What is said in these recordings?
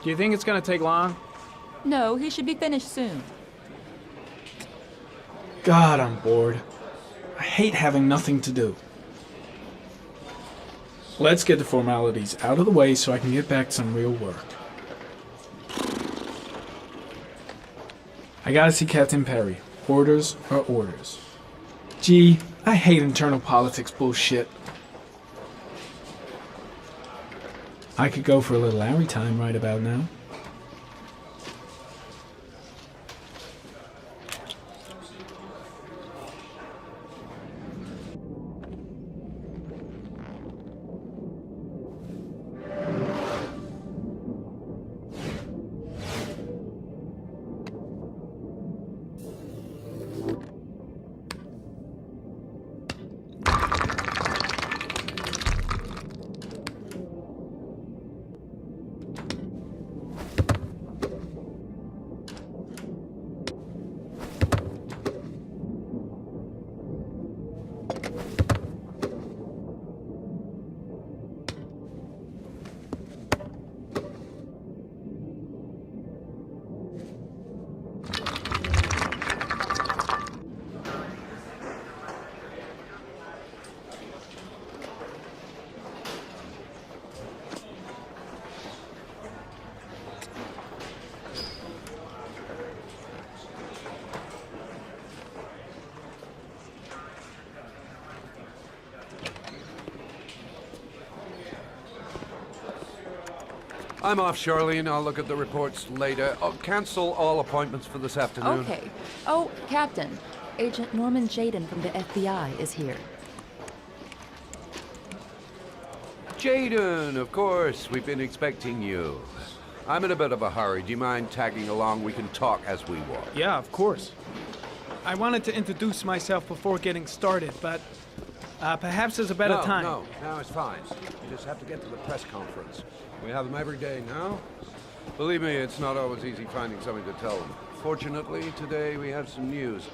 Do you think it's gonna take long? No, he should be finished soon. God, I'm bored. I hate having nothing to do. Let's get the formalities out of the way so I can get back to some real work. I gotta see Captain Perry. Orders are orders. Gee, I hate internal politics bullshit. I could go for a little Larry time right about now. I'm off, Charlene. I'll look at the reports later. I'll cancel all appointments for this afternoon. Okay. Oh, Captain. Agent Norman Jaden from the FBI is here. Jaden, of course. We've been expecting you. I'm in a bit of a hurry. Do you mind tagging along? We can talk as we walk. Yeah, of course. I wanted to introduce myself before getting started, but perhaps there's a better time. No, it's fine. You just have to get to the press conference. We have them every day now. Believe me, it's not always easy finding something to tell them. Fortunately, today we have some news.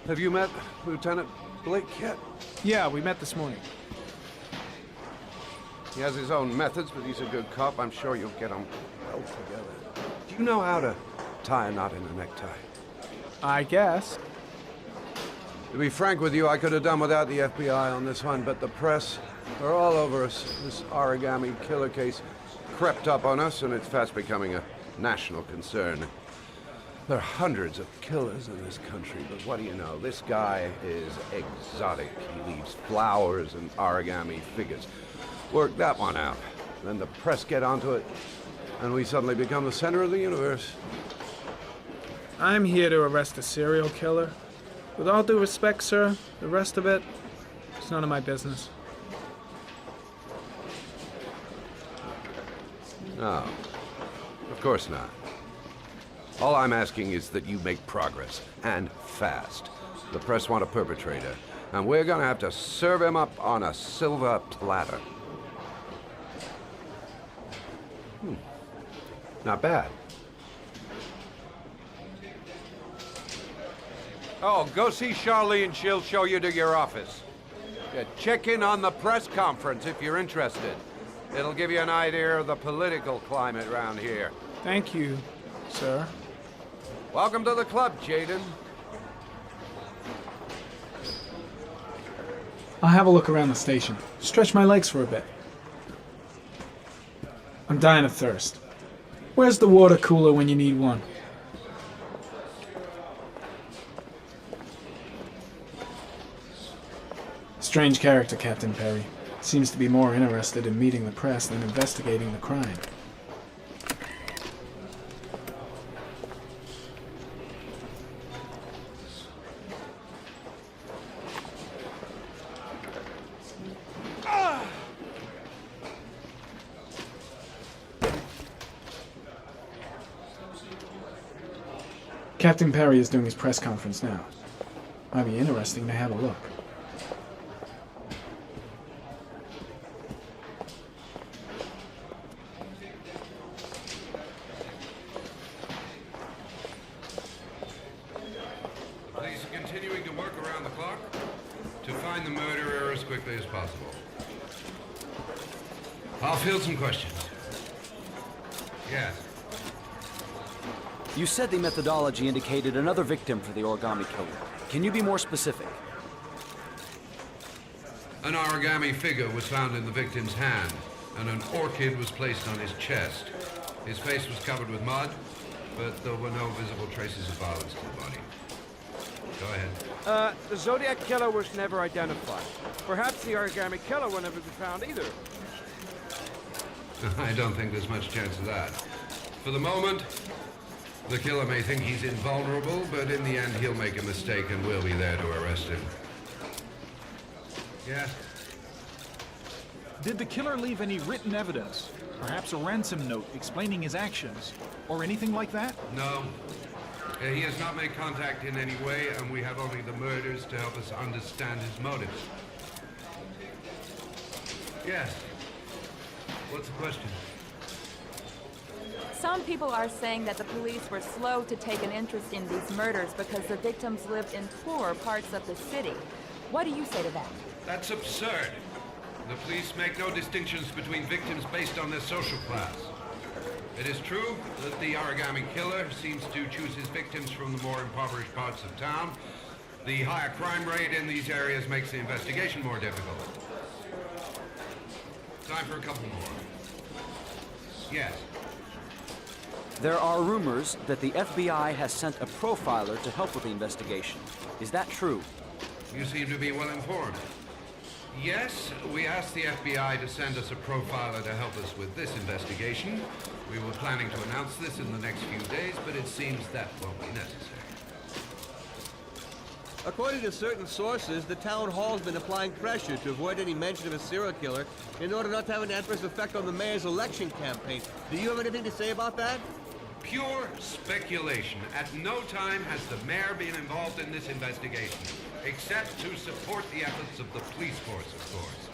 Have you met Lieutenant Blake yet? Yeah, we met this morning. He has his own methods, but he's a good cop. I'm sure you'll get on well together. Do you know how to tie a knot in a necktie? I guess. To be frank with you, I could have done without the FBI on this one, but the press are all over us. This origami killer case crept up on us, and it's fast becoming a national concern. There are hundreds of killers in this country, but what do you know? This guy is exotic. He leaves flowers and origami figures. Work that one out. Then the press get onto it, and we suddenly become the center of the universe. I'm here to arrest a serial killer. With all due respect, sir, the rest of it, it's none of my business. No, of course not. All I'm asking is that you make progress, and fast. The press want a perpetrator, and we're gonna have to serve him up on a silver platter. Not bad. Oh, go see Charlene. She'll show you to your office. Yeah, check in on the press conference if you're interested. It'll give you an idea of the political climate around here. Thank you, sir. Welcome to the club, Jaden. I'll have a look around the station. Stretch my legs for a bit. I'm dying of thirst. Where's the water cooler when you need one? Strange character, Captain Perry. Seems to be more interested in meeting the press than investigating the crime. Captain Perry is doing his press conference now. Might be interesting to have a look. Police are continuing to work around the clock to find the murderer as quickly as possible. I'll field some questions. Yes. You said the methodology indicated another victim for the origami killer. Can you be more specific? An origami figure was found in the victim's hand, and an orchid was placed on his chest. His face was covered with mud, but there were no visible traces of violence to the body. Go ahead. The Zodiac killer was never identified. Perhaps the origami killer will never be found either. I don't think there's much chance of that. For the moment, the killer may think he's invulnerable, but in the end he'll make a mistake and we'll be there to arrest him. Yes? Did the killer leave any written evidence? Perhaps a ransom note explaining his actions? Or anything like that? No. He has not made contact in any way, and we have only the murders to help us understand his motives. Yes. What's the question? Some people are saying that the police were slow to take an interest in these murders because the victims lived in poorer parts of the city. What do you say to that? That's absurd. The police make no distinctions between victims based on their social class. It is true that the origami killer seems to choose his victims from the more impoverished parts of town. The higher crime rate in these areas makes the investigation more difficult. Time for a couple more. Yes. There are rumors that the FBI has sent a profiler to help with the investigation. Is that true? You seem to be well informed. Yes, we asked the FBI to send us a profiler to help us with this investigation. We were planning to announce this in the next few days, but it seems that won't be necessary. According to certain sources, the town hall's been applying pressure to avoid any mention of a serial killer in order not to have an adverse effect on the mayor's election campaign. Do you have anything to say about that? Pure speculation. At no time has the mayor been involved in this investigation, except to support the efforts of the police force, of course.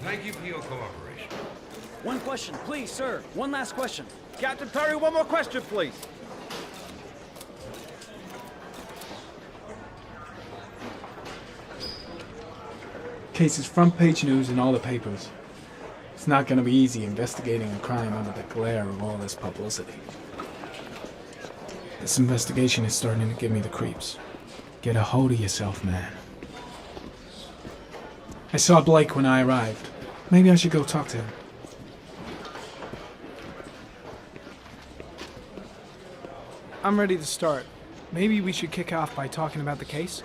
Thank you for your cooperation. One question, please, sir. One last question. Captain Perry, one more question, please. Case is front page news in all the papers. It's not gonna be easy investigating a crime under the glare of all this publicity. This investigation is starting to give me the creeps. Get a hold of yourself, man. I saw Blake when I arrived. Maybe I should go talk to him. I'm ready to start. Maybe we should kick off by talking about the case?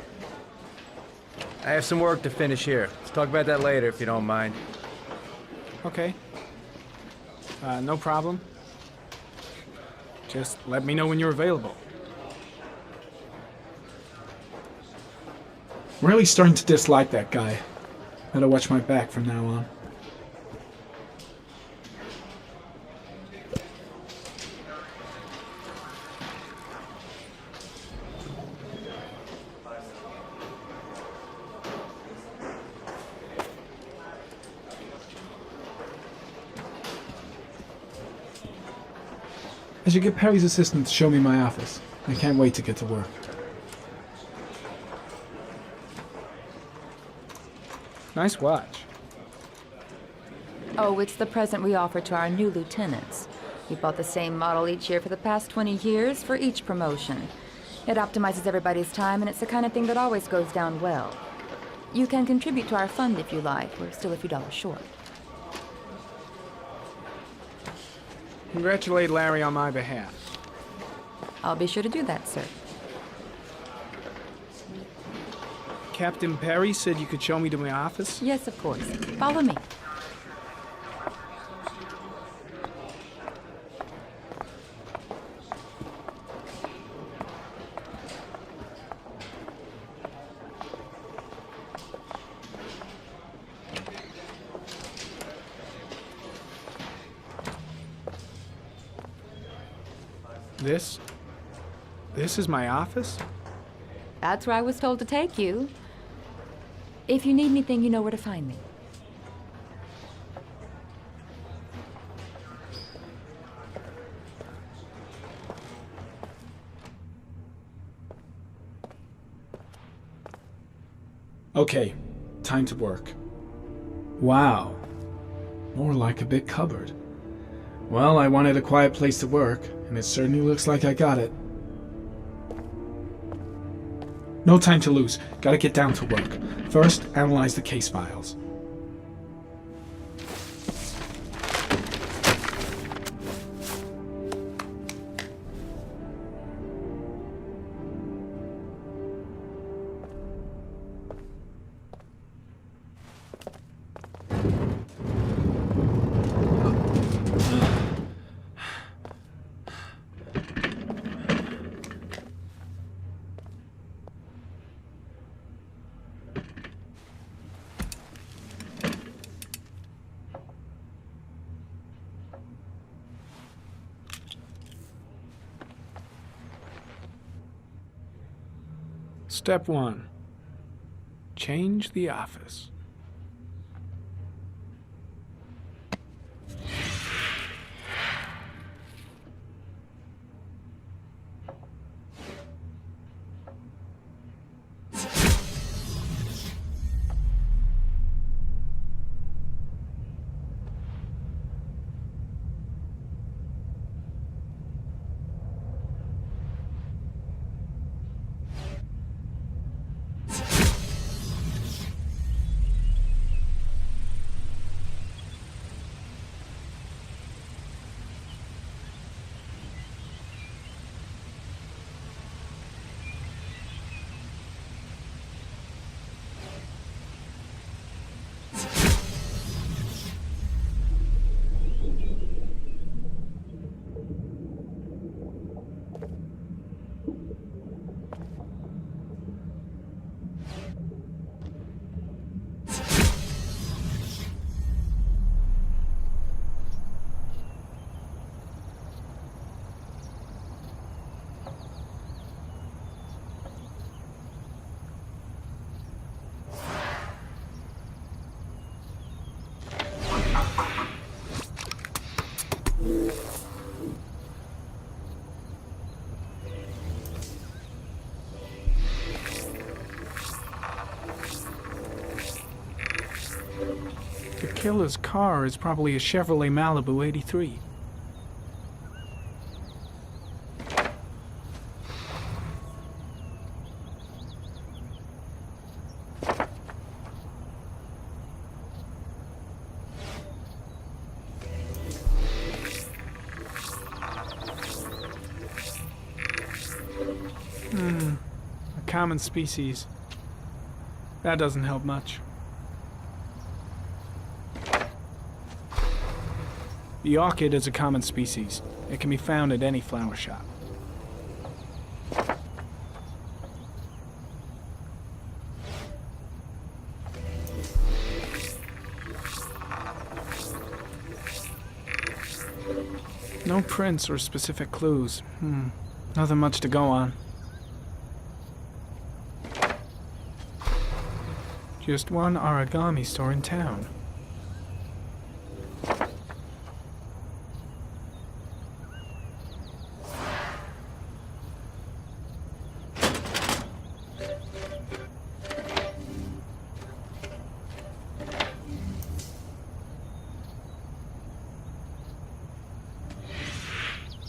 I have some work to finish here. Let's talk about that later if you don't mind. Okay. No problem. Just let me know when you're available. Really starting to dislike that guy. Better watch my back from now on. I should get Perry's assistant to show me my office. I can't wait to get to work. Nice watch. Oh, it's the present we offer to our new lieutenants. We bought the same model each year for the past 20 years for each promotion. It optimizes everybody's time, and it's the kind of thing that always goes down well. You can contribute to our fund if you like. We're still a few dollars short. Congratulate Larry on my behalf. I'll be sure to do that, sir. Captain Perry said you could show me to my office? Yes, of course. Follow me. This is my office? That's where I was told to take you. If you need anything, you know where to find me. Okay, time to work. Wow. More like a big cupboard. Well, I wanted a quiet place to work, and it certainly looks like I got it. No time to lose. Gotta get down to work. First, analyze the case files. Step 1. Change the office. The killer's car is probably a Chevrolet Malibu 83. A common species. That doesn't help much. The orchid is a common species. It can be found at any flower shop. No prints or specific clues. Nothing much to go on. Just one origami store in town.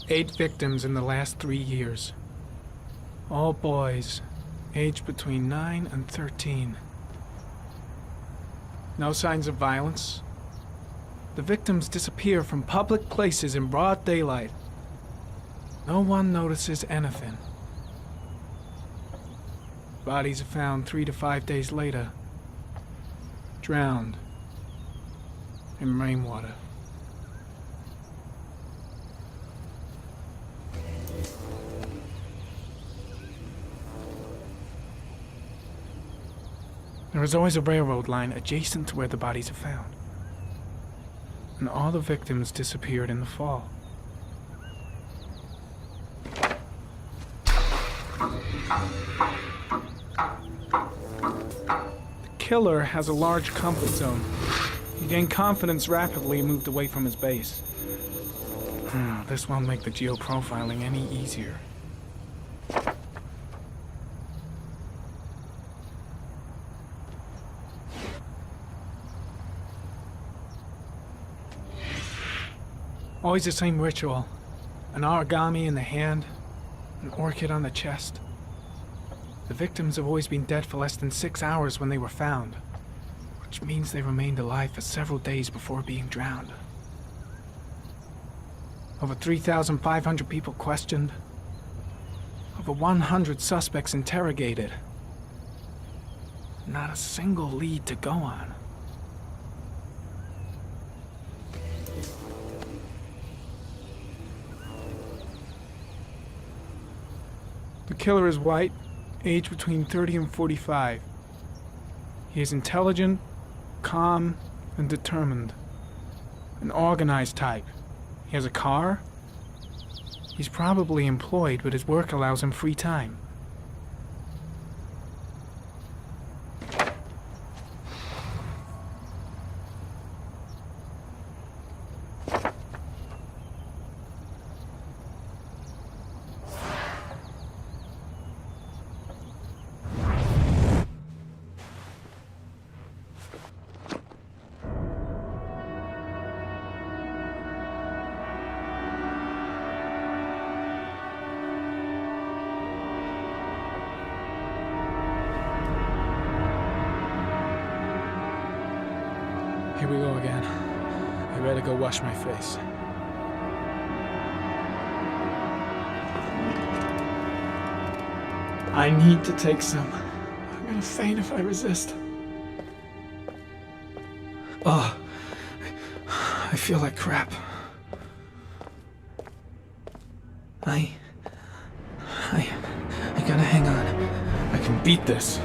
Eight victims in the last 3 years. All boys, aged between 9 and 13. No signs of violence. The victims disappear from public places in broad daylight. No one notices anything. Bodies are found 3 to 5 days later, drowned in rainwater. There is always a railroad line adjacent to where the bodies are found. And all the victims disappeared in the fall. The killer has a large comfort zone. He gained confidence rapidly and moved away from his base. This won't make the geoprofiling any easier. Always the same ritual. An origami in the hand, an orchid on the chest. The victims have always been dead for less than 6 hours when they were found, which means they remained alive for several days before being drowned. Over 3,500 people questioned. Over 100 suspects interrogated. Not a single lead to go on. The killer is white, aged between 30 and 45. He is intelligent, calm, and determined. An organized type. He has a car. He's probably employed, but his work allows him free time. Here we go again. I better go wash my face. I need to take some. I'm gonna faint if I resist. Oh, I feel like crap. I gotta hang on. I can beat this.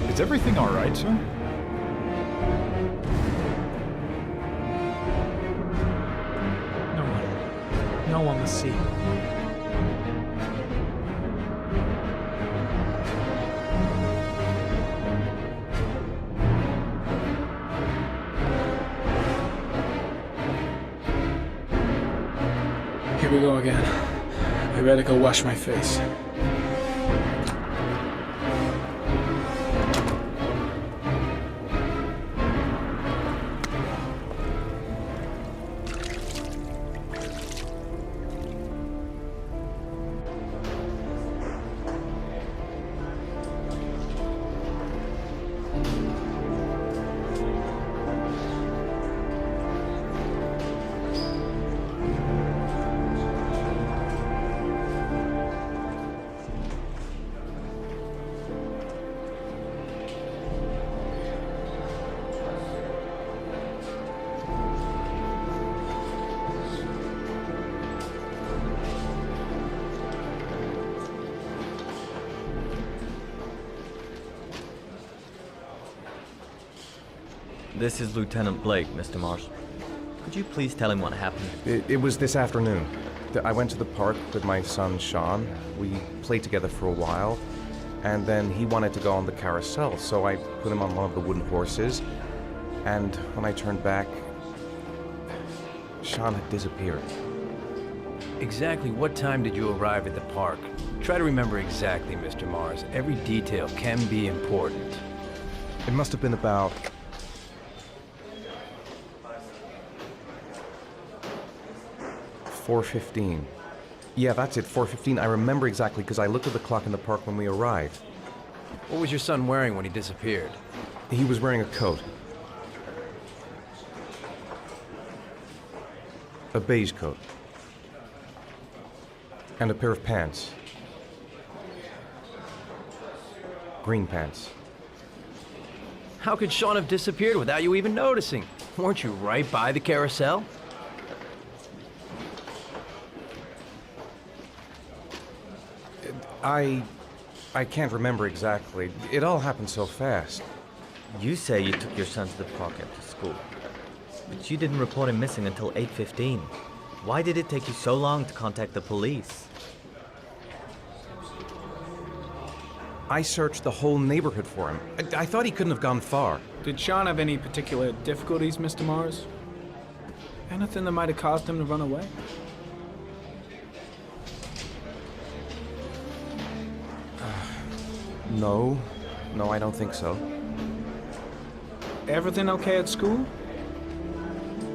Is everything all right, sir? No one will see. Here we go again. I better go wash my face. This is Lieutenant Blake, Mr. Mars. Could you please tell him what happened? It was this afternoon. I went to the park with my son, Shaun. We played together for a while, and then he wanted to go on the carousel, so I put him on one of the wooden horses, and when I turned back, Shaun had disappeared. Exactly what time did you arrive at the park? Try to remember exactly, Mr. Mars. Every detail can be important. It must have been about 4:15. Yeah, that's it, 4:15. I remember exactly because I looked at the clock in the park when we arrived. What was your son wearing when he disappeared? He was wearing a coat. A beige coat. And a pair of pants. Green pants. How could Shaun have disappeared without you even noticing? Weren't you right by the carousel? I can't remember exactly. It all happened so fast. You say you took your son to the park after school, but you didn't report him missing until 8:15. Why did it take you so long to contact the police? I searched the whole neighborhood for him. I thought he couldn't have gone far. Did Shaun have any particular difficulties, Mr. Mars? Anything that might have caused him to run away? No. No, I don't think so. Everything okay at school?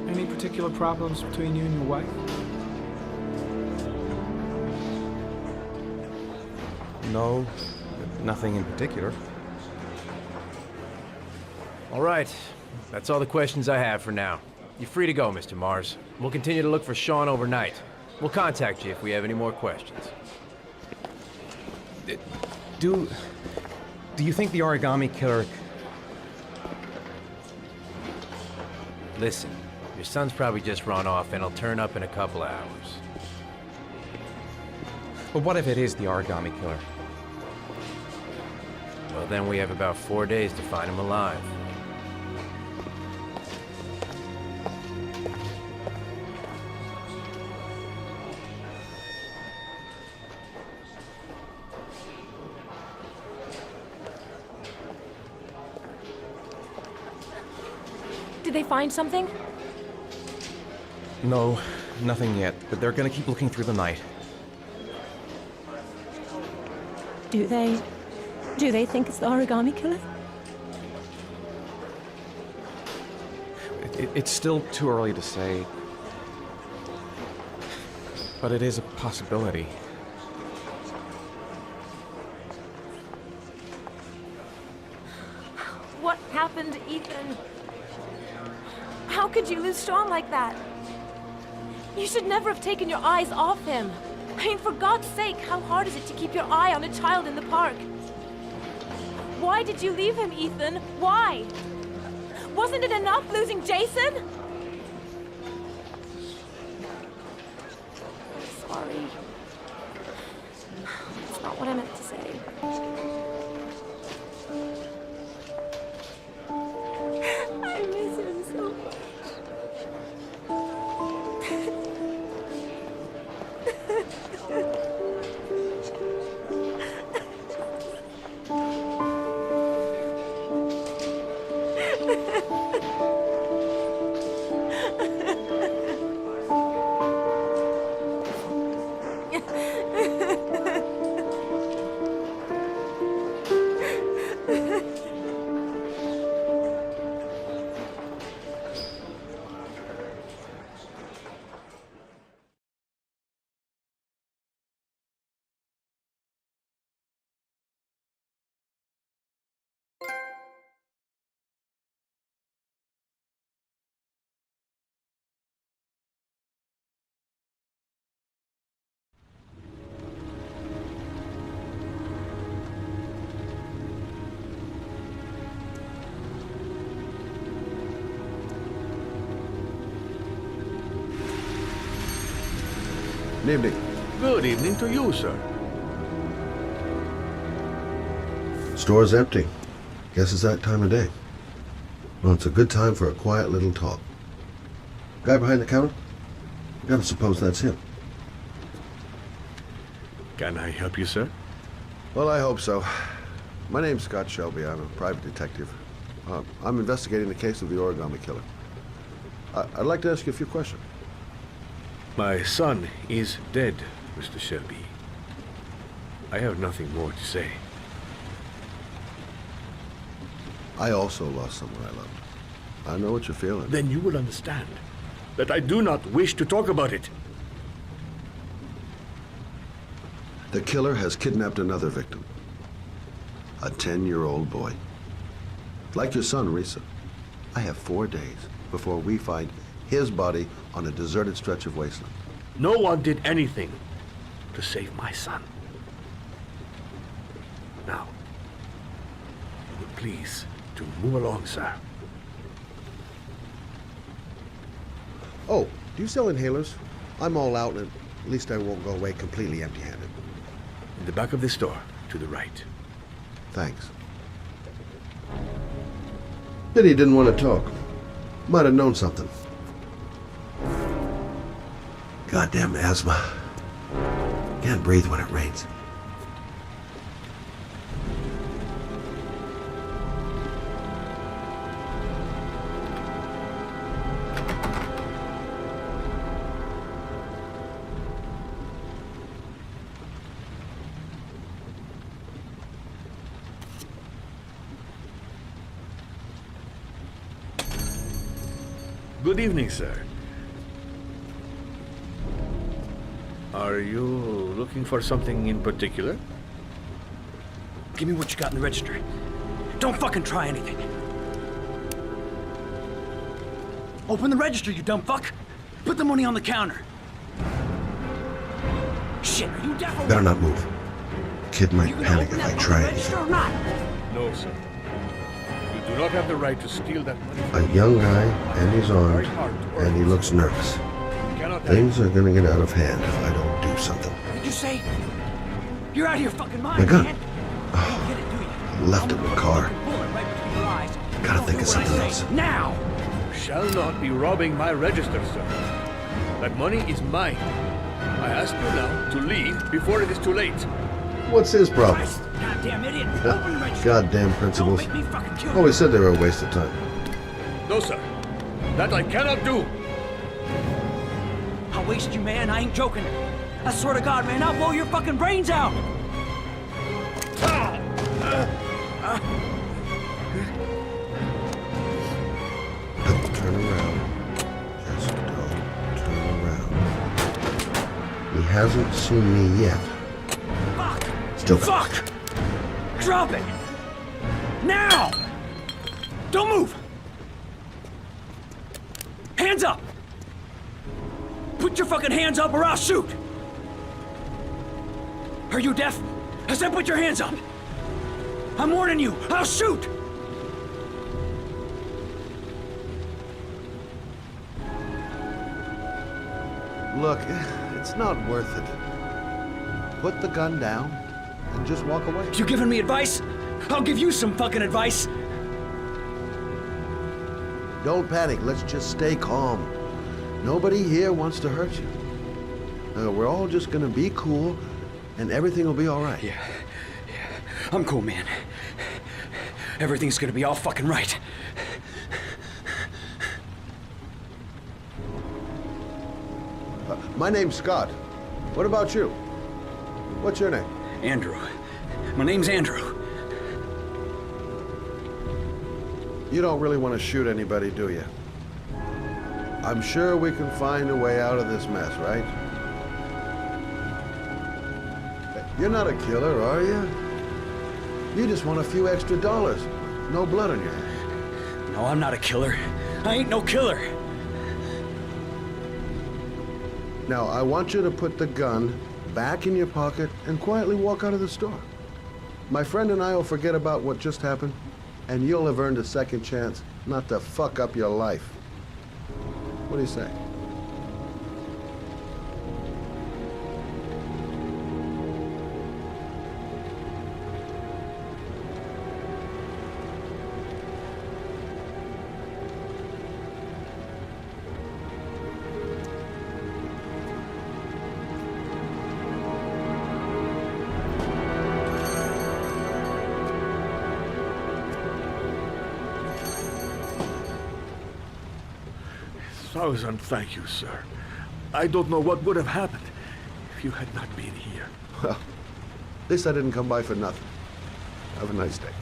Any particular problems between you and your wife? No, nothing in particular. All right. That's all the questions I have for now. You're free to go, Mr. Mars. We'll continue to look for Shaun overnight. We'll contact you if we have any more questions. Do you think the origami killer... Listen, your son's probably just run off and he'll turn up in a couple hours. But what if it is the origami killer? Well, then we have about 4 days to find him alive. Did they find something? No, nothing yet, but they're gonna keep looking through the night. Do they think it's the origami killer? It's still too early to say. But it is a possibility. What happened, Ethan? How could you lose Shaun like that? You should never have taken your eyes off him. I mean, for God's sake, how hard is it to keep your eye on a child in the park? Why did you leave him, Ethan? Why? Wasn't it enough losing Jason? I'm sorry. That's not what I meant to say. I miss him so much. Good evening. Good evening to you, sir. Store's empty. Guess it's that time of day. Well, it's a good time for a quiet little talk. Guy behind the counter? Gotta suppose that's him. Can I help you, sir? Well, I hope so. My name's Scott Shelby. I'm a private detective. I'm investigating the case of the origami killer. I'd like to ask you a few questions. My son is dead, Mr. Shelby. I have nothing more to say. I also lost someone I loved. I know what you're feeling. Then you will understand that I do not wish to talk about it. The killer has kidnapped another victim. A 10-year-old boy. Like your son, Risa. I have 4 days before we find his body on a deserted stretch of wasteland. No one did anything to save my son. Now, you would please to move along, sir. Oh, do you sell inhalers? I'm all out, and at least I won't go away completely empty-handed. In the back of the store, to the right. Thanks. Pity he didn't want to talk. Might have known something. Goddamn asthma. Can't breathe when it rains. Good evening, sir. Are you looking for something in particular? Give me what you got in the register. Don't fucking try anything. Open the register, you dumb fuck. Put the money on the counter. Shit, are you deaf or Better what? not move. Kid might You gonna panic open if that I fucking try register anything. or not? No, sir. You do not have the right to steal that money. A young guy, and he's armed, and he looks nervous. You cannot Things are gonna get out of hand if I don't do something. What did you say? You're out of your fucking mind, My gun. man. You don't get it, do you? I left it in the car. Bullet right between your eyes. Gotta Don't think do of what I something say. else. Now! Shall not be robbing my register, sir. That money is mine. I ask you now to leave before it is too late. What's his problem? Christ, goddamn idiot. Open the register. Goddamn Don't principles. make me fucking kill you. Always said they were a waste of time. No, sir. That I cannot do. I'll waste you, man. I ain't joking. I swear to God, man, I'll blow your fucking brains out. Don't turn around. Just don't turn around. He hasn't seen me yet. Fuck! Still got Fuck! Drop it! Now! Don't move! Hands up! Put your fucking hands up or I'll shoot! Are you deaf? I said put your hands up! I'm warning you! I'll shoot! Look, it's not worth it. Put the gun down and just walk away. You giving me advice? I'll give you some fucking advice! Don't panic. Let's just stay calm. Nobody here wants to hurt you. We're all just gonna be cool, and everything will be all right. Yeah. I'm cool, man. Everything's gonna be all fucking right. My name's Scott. What about you? What's your name? Andrew. My name's Andrew. You don't really want to shoot anybody, do you? I'm sure we can find a way out of this mess, right? You're not a killer, are you? You just want a few extra dollars. No blood on your hands. No, I'm not a killer. I ain't no killer. Now, I want you to put the gun back in your pocket and quietly walk out of the store. My friend and I will forget about what just happened, and you'll have earned a second chance not to fuck up your life. What do you say? Thousand thank you, sir. I don't know what would have happened if you had not been here. Well, at least I didn't come by for nothing. Have a nice day.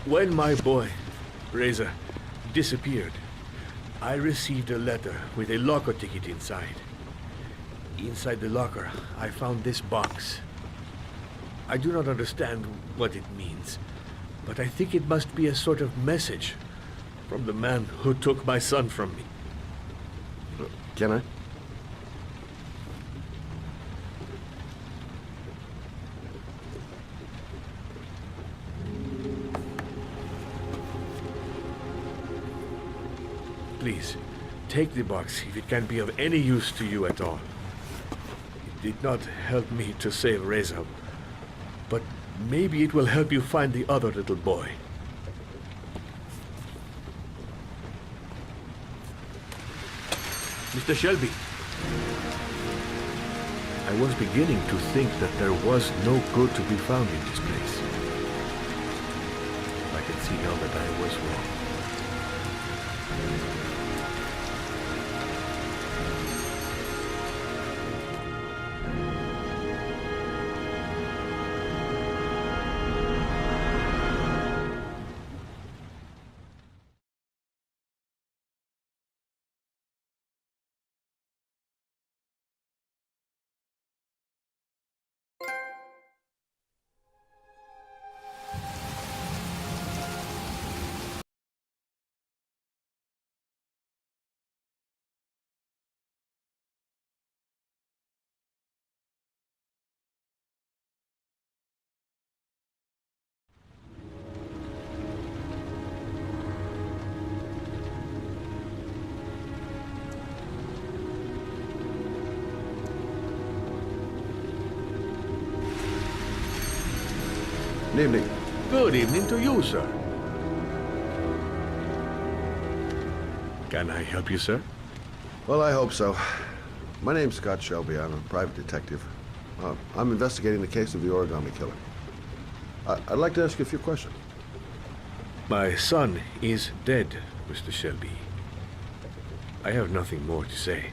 When my boy, Reza, disappeared, I received a letter with a locker ticket inside. Inside the locker, I found this box. I do not understand what it means, but I think it must be a sort of message from the man who took my son from me. Can I? Please, take the box if it can be of any use to you at all. It did not help me to save Reza, but maybe it will help you find the other little boy. Mr. Shelby, I was beginning to think that there was no good to be found in this place. I can see now that I was wrong. evening. Good evening to you, sir. Can I help you, sir? Well, I hope so. My name's Scott Shelby. I'm a private detective. I'm investigating the case of the origami killer. I'd like to ask you a few questions. My son is dead, Mr. Shelby. I have nothing more to say.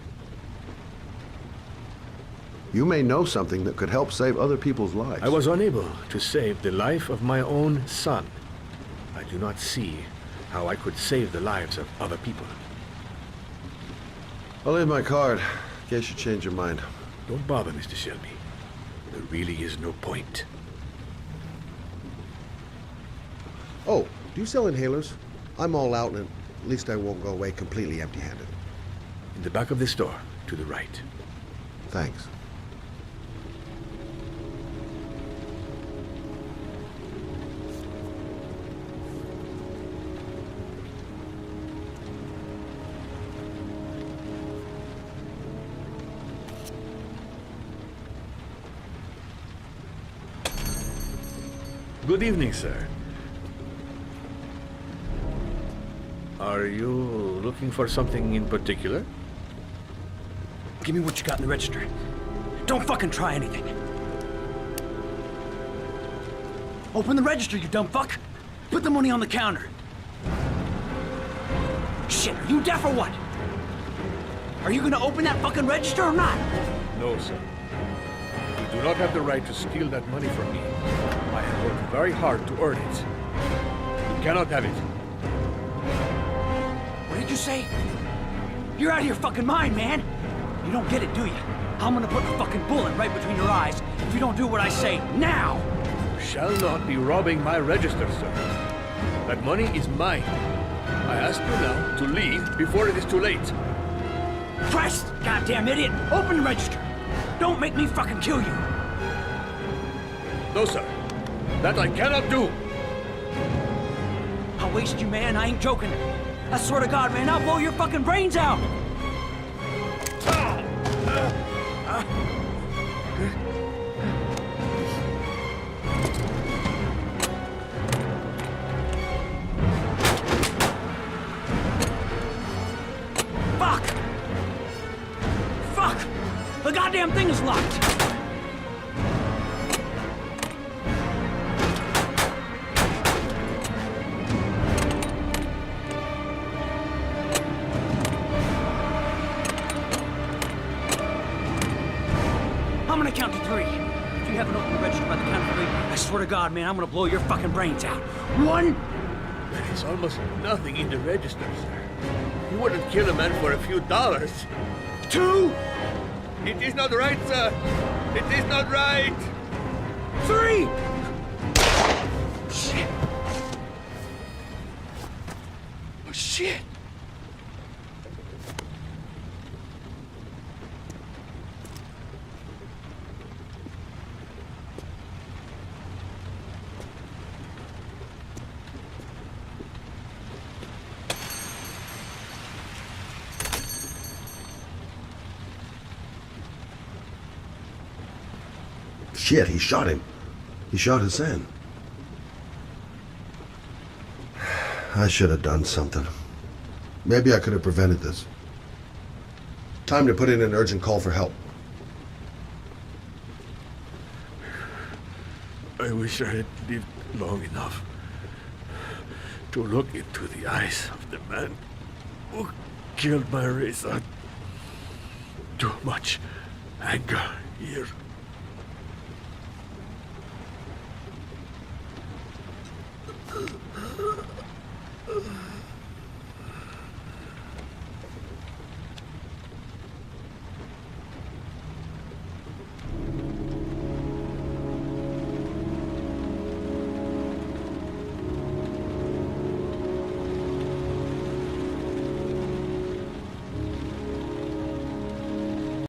You may know something that could help save other people's lives. I was unable to save the life of my own son. I do not see how I could save the lives of other people. I'll leave my card in case you change your mind. Don't bother, Mr. Shelby. There really is no point. Oh, do you sell inhalers? I'm all out, and at least I won't go away completely empty-handed. In the back of the store, to the right. Thanks. Good evening, sir. Are you looking for something in particular? Give me what you got in the register. Don't fucking try anything. Open the register, you dumb fuck. Put the money on the counter. Shit, are you deaf or what? Are you gonna open that fucking register or not? No, sir. You do not have the right to steal that money from me. I have worked very hard to earn it. You cannot have it. What did you say? You're out of your fucking mind, man. You don't get it, do you? I'm gonna put a fucking bullet right between your eyes if you don't do what I say now. You shall not be robbing my register, sir. That money is mine. I ask you now to leave before it is too late. Christ, goddamn idiot! Open the register. Don't make me fucking kill you. No, sir. That I cannot do. I'll waste you, man. I ain't joking. I swear to God, man, I'll blow your fucking brains out. Fuck! Fuck! The goddamn thing is locked! I'm gonna count to 3. If you haven't opened the register by the count of 3, I swear to God, man, I'm gonna blow your fucking brains out. 1! There is almost nothing in the register, sir. You wouldn't kill a man for a few dollars. 2! It is not right, sir. It is not right. 3! Shit. Oh, shit. Shit, he shot him. He shot Hassan. I should have done something. Maybe I could have prevented this. Time to put in an urgent call for help. I wish I had lived long enough to look into the eyes of the man who killed my Reza. Too much anger here.